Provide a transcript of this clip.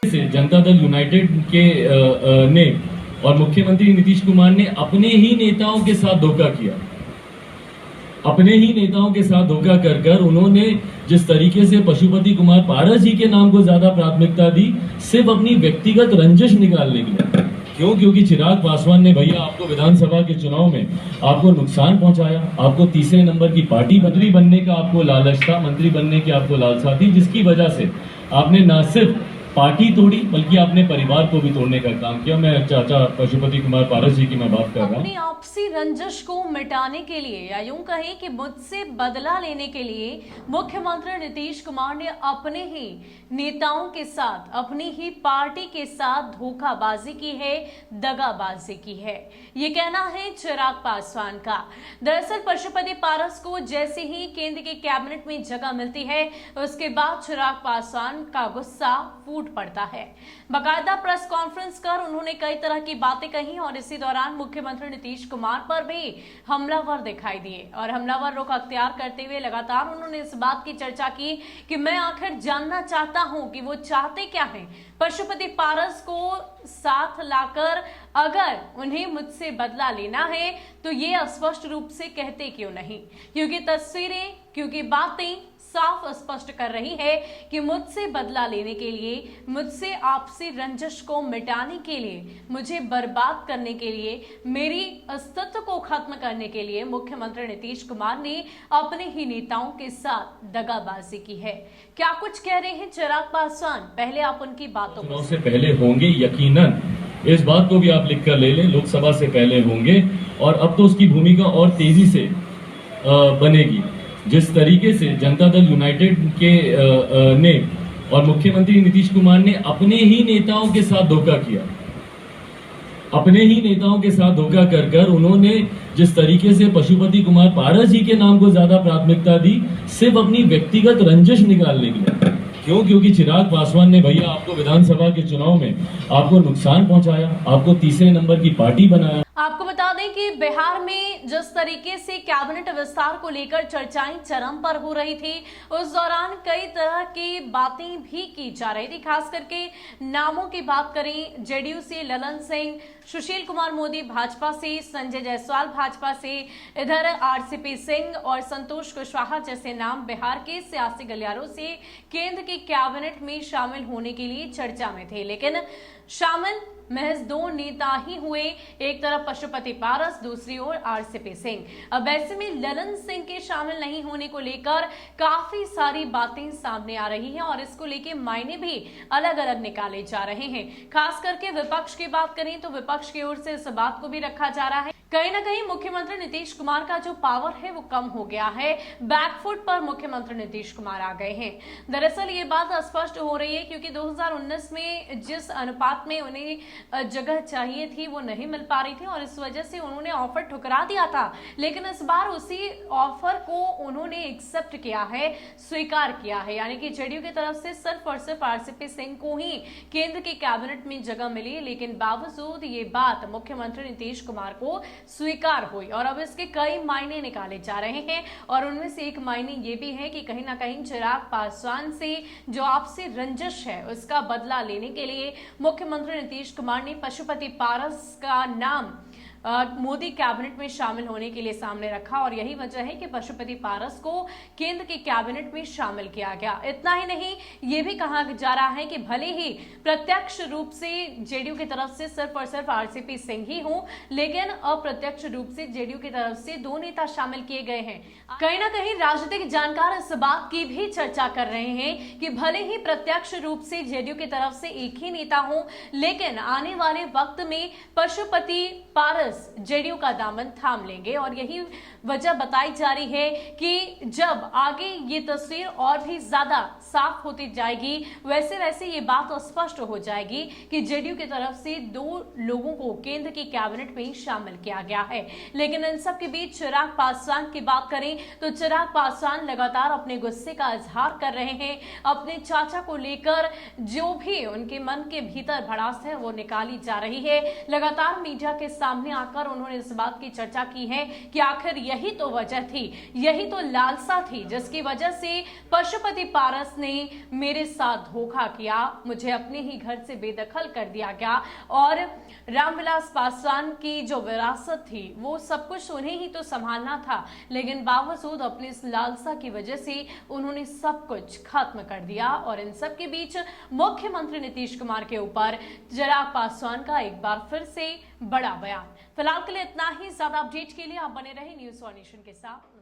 से जनता दल यूनाइटेड के ने और मुख्यमंत्री नीतीश कुमार ने अपने ही नेताओं के साथ धोखा किया। अपने ही नेताओं के साथ धोखा कर उन्होंने जिस तरीके से पशुपति कुमार पारस जी के नाम को ज्यादा प्राथमिकता दी, सिर्फ अपनी व्यक्तिगत रंजिश निकालने के लिए। क्योंकि चिराग पासवान ने भैया आपको विधानसभा के चुनाव में आपको नुकसान पहुंचाया, आपको तीसरे नंबर की पार्टी मंत्री बनने का आपको लालच था, मंत्री बनने की आपको लालसा थी, जिसकी वजह से आपने न सिर्फ पार्टी तोड़ी बल्कि अपने परिवार को भी तोड़ने का काम किया। मैं चाचा पशुपति कुमार पारस जी की मैं बात कर रहा हूँ। अपनी आपसी रंजिश को मिटाने के लिए या यूं कहें कि मुझसे बदला लेने के लिए मुख्यमंत्री नीतीश कुमार ने अपने ही नेताओं के साथ, अपनी ही पार्टी के साथ धोखाबाजी की है, दगाबाजी की है। ये कहना है चिराग पासवान का। दरअसल पशुपति पारस को जैसे ही केंद्र के कैबिनेट में जगह मिलती है, उसके बाद चिराग पासवान का गुस्सा फूट पड़ता है। बाकायदा प्रेस कॉन्फ्रेंस कर उन्होंने कई तरह की बातें कही और इसी दौरान मुख्यमंत्री नीतीश कुमार पर भी हमलावर दिखाई दिए और हमलावर रुख अख्तियार करते हुए लगातार उन्होंने इस बात की चर्चा की कि मैं आखिर जानना चाहता हूं कि वो चाहते क्या हैं। पशुपति पारस को साथ लाकर अगर उन्हें मुझसे बदला लेना है तो ये स्पष्ट रूप से कहते क्यों नहीं, क्योंकि तस्वीरें, क्योंकि बातें साफ स्पष्ट कर रही है कि मुझसे बदला लेने के लिए, मुझसे आपसी रंजिश को मिटाने के लिए, मुझे बर्बाद करने के लिए, मेरी अस्तित्व को खत्म करने के लिए मुख्यमंत्री नीतीश कुमार ने अपने ही नेताओं के साथ दगाबाजी की है। क्या कुछ कह रहे हैं चिराग पासवान, पहले आप उनकी बातों चुनाव से पहले होंगे, यकीनन इस बात को भी आप लिख कर ले लें, लोकसभा से पहले होंगे और अब तो उसकी भूमिका और तेजी से बनेगी। जिस तरीके से जनता दल यूनाइटेड के ने और मुख्यमंत्री नीतीश कुमार ने अपने ही नेताओं के साथ धोखा किया, अपने ही नेताओं के साथ धोखा कर उन्होंने जिस तरीके से पशुपति कुमार पारस जी के नाम को ज्यादा प्राथमिकता दी, सिर्फ अपनी व्यक्तिगत रंजिश निकालने के लिए। क्योंकि चिराग पासवान ने भैया आपको विधानसभा के चुनाव में आपको नुकसान पहुंचाया, आपको तीसरे नंबर की पार्टी बनाया। आपको बता दें कि बिहार में जिस तरीके से कैबिनेट विस्तार को लेकर चर्चाएं चरम पर हो रही थी, उस दौरान कई तरह की बातें भी की जा रही थी। खास करके नामों की बात करें, जेडीयू से ललन सिंह, सुशील कुमार मोदी भाजपा से, संजय जायसवाल भाजपा से, इधर आरसीपी सिंह और संतोष कुशवाहा जैसे नाम बिहार के सियासी गलियारों से केंद्र के कैबिनेट में शामिल होने के लिए चर्चा में थे, लेकिन शामिल महज दो नेता ही हुए, एक तरफ पशुपति पारस, दूसरी ओर आरसीपी सिंह। अब ऐसे में ललन सिंह के शामिल नहीं होने को लेकर काफी सारी बातें सामने आ रही हैं और इसको लेके मायने भी अलग अलग निकाले जा रहे हैं। खास करके विपक्ष की बात करें तो विपक्ष की ओर से इस बात को भी रखा जा रहा है, कहीं ना कहीं मुख्यमंत्री नीतीश कुमार का जो पावर है वो कम हो गया है, बैकफुट पर मुख्यमंत्री नीतीश कुमार आ गए हैं। दरअसल ये बात स्पष्ट हो रही है क्योंकि 2019 में जिस अनुपात में उन्हें जगह चाहिए थी वो नहीं मिल पा रही थी और इस वजह से उन्होंने ऑफर ठुकरा दिया था, लेकिन इस बार उसी ऑफर को उन्होंने एक्सेप्ट किया है, स्वीकार किया है। यानी कि जेडीयू की तरफ से सिर्फ और सिर्फ आरसीपी सिंह को ही केंद्र के कैबिनेट में जगह मिली, लेकिन बावजूद ये बात मुख्यमंत्री नीतीश कुमार को स्वीकार हुई और अब इसके कई मायने निकाले जा रहे हैं और उनमें से एक मायने ये भी है कि कहीं ना कहीं चिराग पासवान से जो आपसी रंजिश है उसका बदला लेने के लिए मुख्यमंत्री नीतीश कुमार ने पशुपति पारस का नाम मोदी कैबिनेट में शामिल होने के लिए सामने रखा और यही वजह है कि पशुपति पारस को केंद्र के कैबिनेट में शामिल किया गया। इतना ही नहीं, ये भी कहा जा रहा है कि भले ही प्रत्यक्ष रूप से जेडीयू की तरफ से सिर्फ और सिर्फ आरसीपी सिंह ही हो, लेकिन अप्रत्यक्ष रूप से जेडीयू की तरफ से दो नेता शामिल किए गए हैं। कहीं ना कहीं राजनीतिक जानकार इस बात की भी चर्चा कर रहे हैं कि भले ही प्रत्यक्ष रूप से जेडीयू की तरफ से एक ही नेता हो, लेकिन आने वाले वक्त में पशुपति पारस जेडीयू का दामन थाम लेंगे और यही वजह बताई जा रही है कि जब आगे ये तस्वीर और भी ज्यादा साफ होती जाएगी, वैसे वैसे ये बात स्पष्ट हो जाएगी कि जेडीयू की तरफ से दो लोगों को केंद्र की कैबिनेट में शामिल किया गया है। लेकिन इन सब के बीच चिराग पासवान की बात करें तो चिराग पासवान लगातार अपने गुस्से का इजहार कर रहे हैं। अपने चाचा को लेकर जो भी उनके मन के भीतर भड़ास है वो निकाली जा रही है। लगातार मीडिया के सामने जाकर उन्होंने इस बात की चर्चा की है कि आखिर यही तो वजह थी, यही तो लालसा थी जिसकी वजह से पशुपति पारस ने मेरे साथ धोखा किया, मुझे अपने ही घर से बेदखल कर दिया गया और रामविलास पासवान की जो विरासत थी वो सब कुछ उन्हें ही तो संभालना था, लेकिन बावजूद अपनी इस लालसा की वजह से उन्होंने सब कुछ खत्म कर दिया। और इन सब के बीच मुख्यमंत्री नीतीश कुमार के ऊपर चिराग पासवान का एक बार फिर से बड़ा बयान। फिलहाल के लिए इतना ही, ज्यादा अपडेट के लिए आप बने रहे न्यूज़ वन नेशन के साथ।